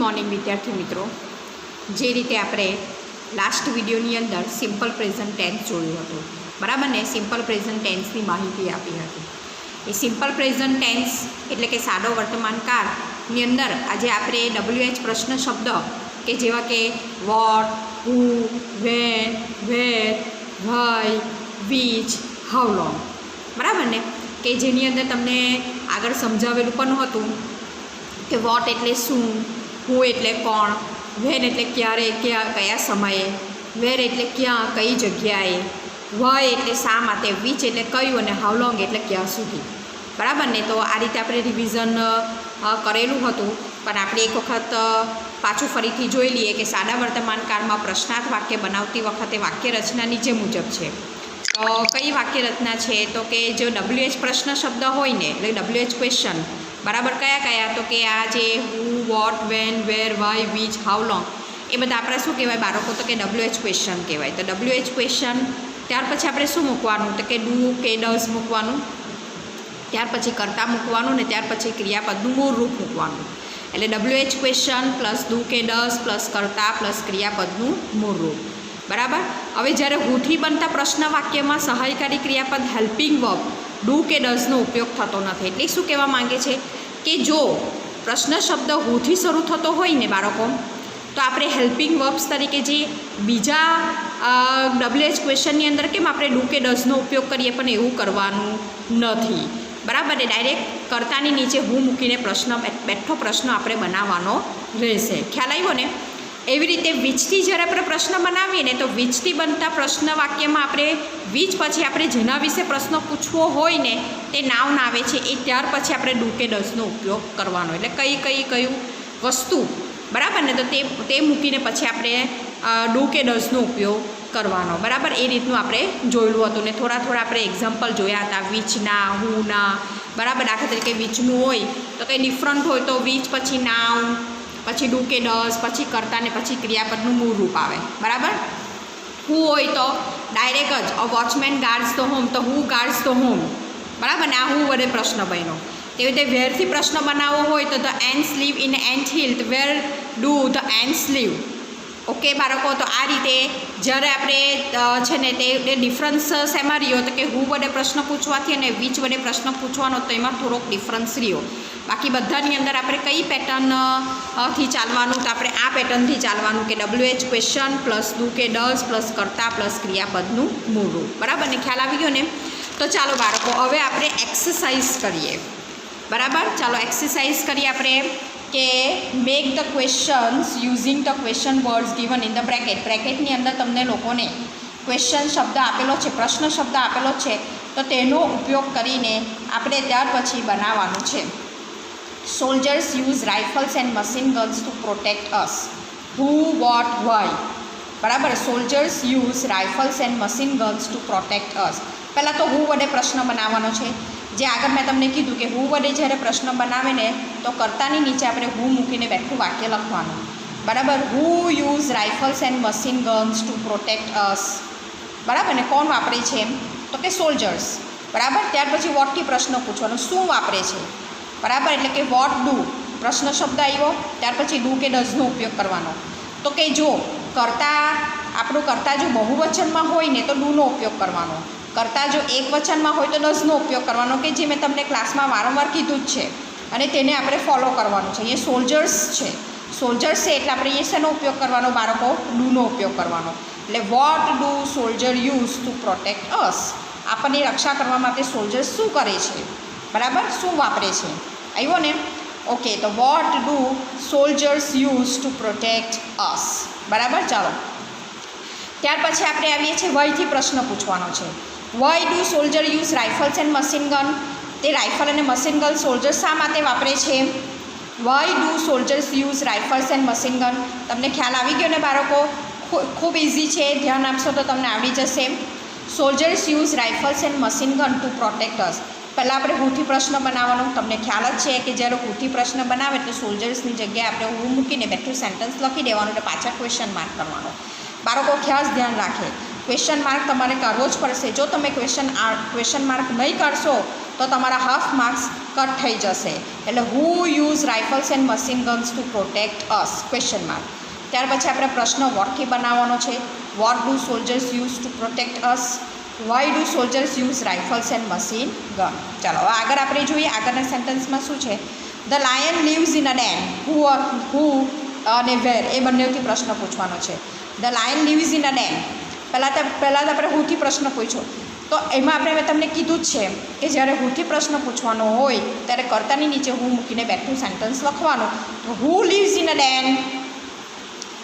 Morning વિદ્યાર્થી મિત્રો, જે રીતે આપણે લાસ્ટ વિડીયોની અંદર સિમ્પલ પ્રેઝન્ટ ટેન્સ જોયું હતું, બરાબર ને? સિમ્પલ પ્રેઝન્ટ ટેન્સની માહિતી આપી હતી. એ સિમ્પલ પ્રેઝન્ટ ટેન્સ એટલે કે સાદો વર્તમાનકાળની અંદર આજે આપણે WH પ્રશ્ન શબ્દ કે જેવા કે what, who, when, where, why, which, how long, બરાબર ને? કે જેની અંદર તમને આગળ સમજાવેલું પણ હતું કે વોટ એટલે શું, હુ એટલે કોણ, વેન એટલે ક્યારે, કયા સમયે, વેર એટલે ક્યાં, કઈ જગ્યાએ, વાય એટલે શા માટે, વિચ એટલે કયું, અને હાઉ લોંગ એટલે ક્યાં સુધી, બરાબર ને? તો આ રીતે આપણે રિવિઝન કરેલું હતું, પણ આપણે એક વખત પાછું ફરીથી જોઈ લઈએ કે સાદા વર્તમાન કાળમાં પ્રશ્નાર્થ વાક્ય બનાવતી વખતે વાક્ય રચના નીચે મુજબ છે. તો કઈ વાક્ય રચના છે? તો કે જો WH પ્રશ્ન શબ્દ હોય ને, એટલે WH ક્વેશ્ચન, બરાબર, કયા તો કે આ જે who, what, when, where, why, which, how long, એ બધા આપણે શું કહેવાય બાળકો? તો કે WH ક્વેશ્ચન કહેવાય. તો WH ક્વેશ્ચન, ત્યાર પછી આપણે શું મૂકવાનું? તો કે ડુ કે ડઝ મૂકવાનું, ત્યાર પછી કર્તા મૂકવાનું, ને ત્યાર પછી ક્રિયાપદનું મૂળ રૂપ મૂકવાનું. એટલે WH ક્વેશ્ચન પ્લસ ડુ કે ડઝ પ્લસ કર્તા પ્લસ ક્રિયાપદનું મૂળ રૂપ, બરાબર. હવે જ્યારે હુથી બનતા પ્રશ્ન વાક્યમાં સહાયકારી ક્રિયાપદ હેલ્પિંગ વર્બ ડુ કે ડઝનો ઉપયોગ થતો નથી. એટલે શું કહેવા માંગે છે કે જો પ્રશ્ન શબ્દ હુથી શરૂ થતો હોય ને બાળકો, તો આપણે હેલ્પિંગ વર્બ્સ તરીકે જે બીજા WH ક્વેશ્ચનની અંદર કેમ આપણે ડુ કે ડઝનો ઉપયોગ કરીએ, પણ એવું કરવાનું નથી, બરાબર ને? ડાયરેક્ટ કર્તાની નીચે હું મૂકીને બેઠો પ્રશ્ન આપણે બનાવવાનો રહેશે. ખ્યાલ આવ્યો ને? એવી રીતે વિચથી જ્યારે આપણે પ્રશ્ન બનાવીએ ને, તો વિચથી બનતા પ્રશ્ન વાક્યમાં આપણે વિચ પછી આપણે જેના વિશે પ્રશ્ન પૂછવો હોય ને તે નાઉન આવે છે, એ ત્યાર પછી આપણે ડુ કે ડઝનો ઉપયોગ કરવાનો. એટલે કયું વસ્તુ, બરાબર ને? તો તે મૂકીને પછી આપણે ડુ કે ડઝનો ઉપયોગ કરવાનો, બરાબર? એ રીતનું આપણે જોયેલું હતું ને થોડા આપણે એક્ઝામ્પલ જોયા હતા વિચના, હુના, બરાબર. દાખલા તરીકે વિચનું હોય તો કંઈ ડિફરન્ટ હોય તો વિચ પછી નાઉન, પછી ડુ કે ડઝ, પછી કર્તા ને પછી ક્રિયાપદનું મૂળ રૂપ આવે, બરાબર. હુ હોય તો ડાયરેક્ટ જ અ વોચમેન ગાર્ડ્સ ધ હોમ, તો હુ ગાર્ડ્સ ધ હોમ, બરાબર ને? આ હું વડે પ્રશ્ન બન્યો. તેવી રીતે વેરથી પ્રશ્ન બનાવવો હોય તો the ants live in ant hill, where do the ants live. Okay બાળકો, તો આ રીતે જ્યારે આપણે છે ને તે ડિફરન્સ શેમાં રહ્યો? તો કે હુ વડે પ્રશ્ન પૂછવાથી અને વિચ વડે પ્રશ્ન પૂછવાનો, તો એમાં થોડોક ડિફરન્સ રહ્યો. બાકી બધાની અંદર આપણે કઈ પેટર્નથી ચાલવાનું? તો આપણે આ પેટર્નથી ચાલવાનું કે WH ક્વેશ્ચન પ્લસ ડુ કે ડઝ પ્લસ કર્તા પ્લસ ક્રિયાપદનું મૂળ રૂપ, બરાબર ને? ખ્યાલ આવી ગયો ને? તો ચાલો બાળકો, હવે આપણે એક્સરસાઇઝ કરીએ, બરાબર. ચાલો એક્સરસાઇઝ કરીએ આપણે કે make the questions using the question words given in the bracket. બ્રેકેટની અંદર તમને લોકોને ક્વેશ્ચન શબ્દ આપેલો છે, પ્રશ્ન શબ્દ આપેલો છે, તો તેનો ઉપયોગ કરીને આપણે ત્યાર પછી બનાવવાનું છે. Soldiers use rifles and machine guns to protect us. Who, what, why, બરાબર. Soldiers use rifles and machine guns to protect us. પહેલાં તો હુ વડે પ્રશ્ન બનાવવાનો છે. જે આગળ મેં તમને કીધું કે હુ વડે જ્યારે પ્રશ્ન બનાવે ને, તો કર્તાની નીચે આપણે હુ મૂકીને બેઠું વાક્ય લખવાનું, બરાબર. Who use rifles and machine guns to protect us, બરાબર ને? કોણ વાપરે છે? તો કે સોલ્જર્સ, બરાબર. ત્યાર પછી વોટથી પ્રશ્ન પૂછવાનો, શું વાપરે છે, બરાબર. એટલે કે વોટ ડુ, પ્રશ્ન શબ્દ આવ્યો, ત્યાર પછી ડુ કે ડઝનો ઉપયોગ કરવાનો. તો કે જો આપણું કર્તા જો બહુવચનમાં હોય ને, તો ડુનો ઉપયોગ કરવાનો. કર્તા જો એક વચનમાં હોય તો ડઝનો ઉપયોગ કરવાનો, કે જે મેં તમને ક્લાસમાં વારંવાર કીધું જ છે, અને તેને આપણે ફોલો કરવાનું છે. અહીંયા સોલ્જર્સ છે, એટલે આપણે એ શેનો ઉપયોગ કરવાનો બાળકો? ડુનો ઉપયોગ કરવાનો. એટલે what do soldier use to protect us. આપણને રક્ષા કરવા માટે સોલ્જર્સ શું કરે છે, બરાબર? શું વાપરે છે? આવ્યો ને? ઓકે, તો what do soldiers use to protect us, બરાબર. ચાલો ત્યાર પછી આપણે આવીએ છીએ વયથી પ્રશ્ન પૂછવાનો છે. Why do soldier use rifles and machine gun. તે રાઇફલ અને મશીન ગન સોલ્જર શા માટે વાપરે છે? Y do soldiers use rifles and machine gun. તમને ખ્યાલ આવી ગયો ને બાળકો? ખૂબ ઇઝી છે, ધ્યાન આપશો તો તમને આવડી જશે. Soldiers use rifles and machine gun to protect us. પહેલાં આપણે હુથી પ્રશ્ન બનાવવાનો. તમને ખ્યાલ જ છે કે જ્યારે હુથી પ્રશ્ન બનાવે એટલે સોલ્જર્સની જગ્યાએ આપણે હુ મૂકીને બેઠું સેન્ટેન્સ લખી દેવાનું, એટલે પાછળ ક્વેશ્ચન માર્ક કરવાનો. બાળકો ખાસ ધ્યાન રાખે, ક્વેશ્ચન માર્ક તમારે કરવો જ પડશે. જો તમે ક્વેશ્ચન માર્ક નહીં કરશો તો તમારા હાફ માર્ક્સ કટ થઈ જશે. એટલે who use rifles and machine guns to protect us question mark. ત્યાર પછી આપણે પ્રશ્ન વોટથી બનાવવાનો છે. What do soldiers use to protect us? Why do soldiers use rifles and machine gun? ચાલો હવે આગળ આપણે જોઈએ આગળના સેન્ટેન્સમાં શું છે. The lion lives in a den. Who અને વેર એ બંનેથી પ્રશ્ન પૂછવાનો છે. The lion lives in a den. પહેલાં તો આપણે હુથી પ્રશ્ન પૂછ્યો, તો એમાં આપણે તમને કીધું જ છે કે જ્યારે હુથી પ્રશ્ન પૂછવાનો હોય ત્યારે કર્તાની નીચે હું મૂકીને બેઠું સેન્ટેન્સ લખવાનું. તો who lives in a den?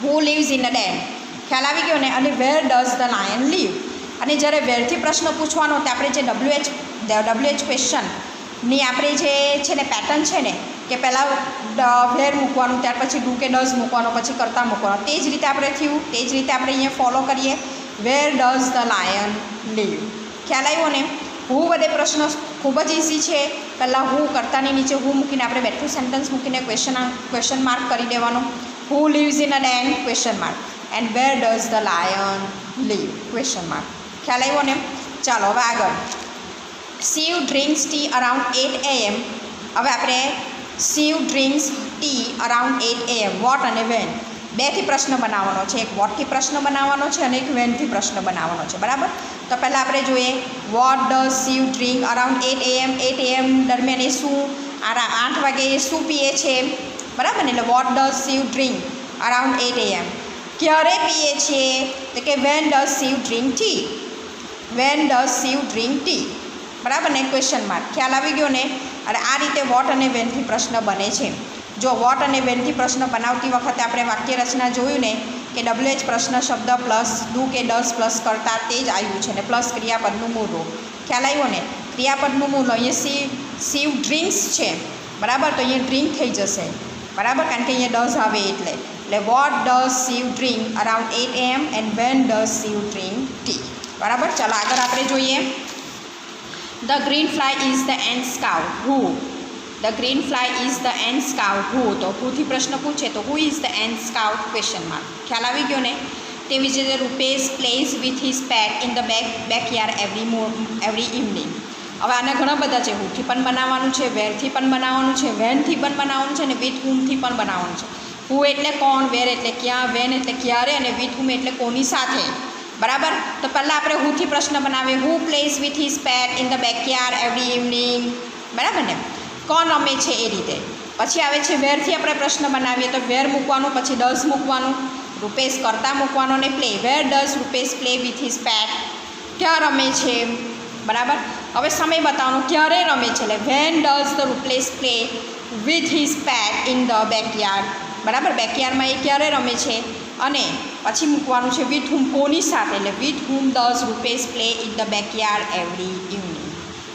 Who lives in a den? ખ્યાલ આવી ગયો ને? અને where does the lion live? અને જ્યારે વેરથી પ્રશ્ન પૂછવાનો તો આપણે જે WH ક્વેશ્ચનની આપણે જે છે ને પેટર્ન છે ને કે પહેલાં વેર મૂકવાનું, ત્યાર પછી ડુ કે ડઝ મૂકવાનો, પછી કરતા મૂકવાનો, તે જ રીતે આપણે થયું. તે જ રીતે આપણે અહીંયા ફોલો કરીએ. Where does the lion live? ખ્યાલ આવ્યો ને? હુ બધે પ્રશ્ન ખૂબ જ ઇઝી છે. પહેલાં હું કર્તાની નીચે હું મૂકીને આપણે બેઠું સેન્ટેન્સ મૂકીને ક્વેશ્ચન માર્ક કરી દેવાનો. Who lives in a den? Question mark. And where does the lion live? Question mark. ખ્યાલ આવ્યો ને? ચાલો હવે આગળ. Shiv drinks tea around 8 AM. હવે આપણે Shiv drinks tea around 8 AM. What અને વેન બેથી પ્રશ્ન બનાવવાનો છે. એક વોટથી પ્રશ્ન બનાવવાનો છે અને એક વેનથી પ્રશ્ન બનાવવાનો છે. બરાબર? તો પહેલાં આપણે જોઈએ what does Shiv drink around 8 AM. 8 AM દરમિયાન એ શું 8 વાગે એ શું પીએ છે? બરાબર ને? એટલે what does Shiv drink around 8 AM. ક્યારે પીએ છે? તો કે when does Shiv drink tea? When does Shiv drink tea? બરાબર ને? Question mark. ખ્યાલ આવી ગયો ને? અને આ રીતે વોટ અને વેનથી પ્રશ્ન બને છે. જો વોટ અને વેનથી પ્રશ્ન બનાવતી વખતે આપણે વાક્ય રચના જોયું ને કે WH પ્રશ્ન શબ્દ પ્લસ ડુ કે ડઝ પ્લસ કરતા તે જ આવ્યું છે ને પ્લસ ક્રિયાપદનું મૂળ રૂપ. ખ્યાલ આવ્યો ને? ક્રિયાપદનું મૂળ અહીંયા શિવ ડ્રિંક્સ છે. બરાબર? તો અહીંયા ડ્રિંક થઈ જશે. બરાબર? કારણ કે અહીંયા ડઝ આવે એટલે what does Shiv drink around 8 AM and when does Shiv drink tea? બરાબર? ચાલો આગળ આપણે જોઈએ. The green fly is the ant scout. Who? The green fly is the ant scout. Who? તો હુથી પ્રશ્ન પૂછે તો who is the ant scout? Question mark. ખ્યાલ આવી ગયો ને? તેવી જ રીતે Rupesh plays with his pet in the backyard every evening. હવે આના ઘણા બધા છે. હુથી પણ બનાવવાનું છે, વેરથી પણ બનાવવાનું છે, વેનથી પણ બનાવવાનું છે અને વિથ હુમથી પણ બનાવવાનું છે. હુ એટલે કોણ, વેર એટલે ક્યાં, વેન એટલે ક્યારે અને વિથ હુમ એટલે કોની સાથે. બરાબર? તો પહેલાં આપણે હુથી પ્રશ્ન બનાવીએ. Who plays with his pet in the backyard every evening? બરાબર ને? કોણ રમે છે એ રીતે. પછી આવે છે વેરથી આપણે પ્રશ્ન બનાવીએ તો વેર મૂકવાનું, પછી ડઝ મૂકવાનું, રૂપેશ કરતા મૂકવાનો અને play. Where does Rupesh play with his pet? ક્યાં રમે છે? બરાબર? હવે સમય બતાવવાનો ક્યારે રમે છે એટલે when does the Rupesh play with his pet in the backyard. બરાબર? બેકયાર્ડમાં એ ક્યારે રમે છે અને પછી મૂકવાનું છે વિથ હુમ કોની સાથે એટલે with whom does Rupesh play in the backyard every evening.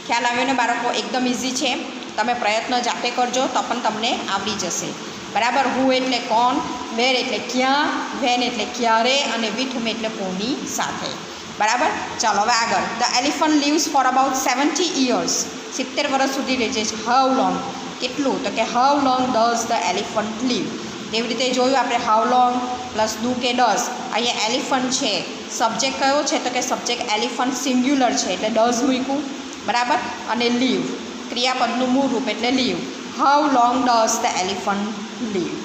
ખ્યાલ આવ્યો ને બાળકો? એકદમ ઇઝી છે. તમે પ્રયત્ન જાતે કરજો તો પણ તમને આવડી જશે. બરાબર? હુ એટલે કોણ, વેર એટલે ક્યાં, વેન એટલે ક્યારે અને વિથ હુમ એટલે કોની સાથે. બરાબર? ચાલો હવે આગળ. The elephant lives for about 70 years. 70 વર્ષ સુધી રહે છે. How long? કેટલું? તો કે how long does the elephant live? તેવી રીતે જોયું આપણે હાઉ લોંગ પ્લસ ડુ કે ડઝ. અહીંયા એલિફન્ટ છે. સબ્જેક્ટ કયો છે તો કે સબ્જેક્ટ એલિફન્ટ સિંગ્યુલર છે એટલે ડઝ મૂક્યું. બરાબર? અને લીવ ક્રિયાપદનું મૂળ રૂપ એટલે live. How long does the elephant live?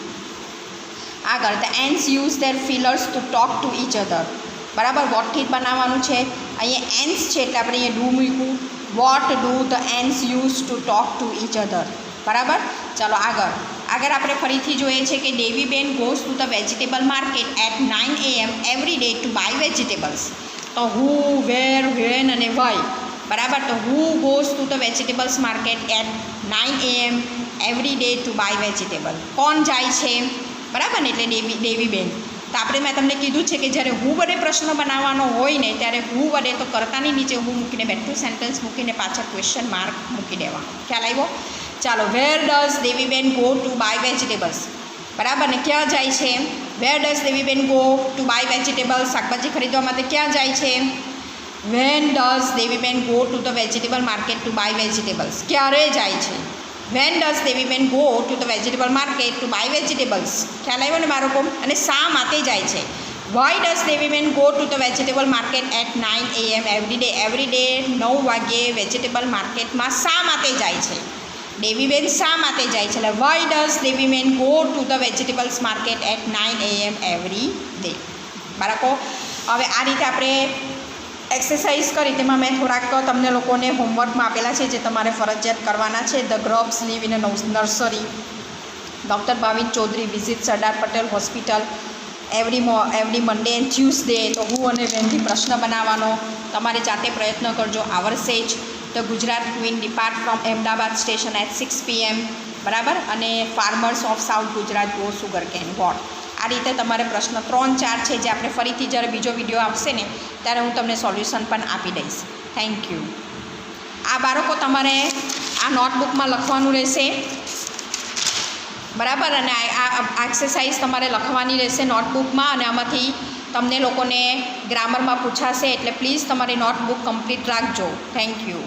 આગળ. The ants use their fillers to talk to each other. બરાબર? વોટથી જ બનાવવાનું છે. અહીંયા એન્ડ્સ છે એટલે આપણે અહીંયા ડુ મૂક્યું. What do the ants use to talk to each other? બરાબર? ચાલો આગળ આપણે ફરીથી જોઈએ છે કે Deviben goes to the vegetable market at 9 AM every day to buy vegetables. તો હુ, વેર, વેન અને વાય. બરાબર? તો who goes to the vegetables market at 9 AM every day to buy vegetable? કોણ જાય છે? બરાબર ને? એટલે દેવીબેન. તો મેં તમને કીધું છે કે જ્યારે હુ વડે પ્રશ્ન બનાવવાનો હોય ને ત્યારે હુ વડે તો કર્તાની નીચે હું મૂકીને બેઠું સેન્ટેન્સ મૂકીને પાછળ ક્વેશ્ચન માર્ક મૂકી દેવાનો. ખ્યાલ આવ્યો? ચાલો. Where does Deviben go to buy vegetables? બરાબર ને? ક્યાં જાય છે? Where does Deviben go to buy vegetables? શાકભાજી ખરીદવા માટે ક્યાં જાય છે? When does Deviben go to the vegetable market to buy vegetables? ક્યારે જાય છે? When does Deviben go to the vegetable market to buy vegetables? ખ્યાલ આવ્યો ને બાળકો? અને શા માટે જાય છે? Why does Deviben go to the vegetable market at 9 AM every day 9 વાગ્યે વેજીટેબલ માર્કેટમાં શા માટે જાય છે? દેવીબેન શા માટે જાય છે? એટલે why does Deviben go to the vegetables market at 9 AM every day. બાળકો, હવે આ રીતે આપણે એક્સરસાઇઝ કરી, તેમાં મેં થોડાક તમને લોકોને હોમવર્કમાં આપેલા છે જે તમારે ફરજિયાત કરવાના છે. The grubs live in a nursery, doctor Bhavin Chaudhary visit Sardar Patel hospital every Monday and Tuesday. તો હું અને વેનથી પ્રશ્ન બનાવવાનો, તમારે જાતે પ્રયત્ન કરજો, આવડશે જ. The Gujarat queen depart from Ahmedabad station at 6 PM, બરાબર. અને farmers of south Gujarat go sugar cane what. આ રીતે તમારે પ્રશ્ન 3-4 છે જે આપણે ફરીથી જ્યારે બીજો વિડીયો આવશે ને ત્યારે હું તમને સોલ્યુશન પણ આપી દઈશ. Thank you. આ બાળકો તમારે આ નોટબુકમાં લખવાનું રહેશે, બરાબર. અને આ એક્સરસાઇઝ તમારે લખવાની રહેશે નોટબુકમાં, અને આમાંથી તમને લોકોને ગ્રામરમાં પૂછાશે, એટલે પ્લીઝ તમારી નોટબુક કમ્પ્લીટ રાખજો. Thank you.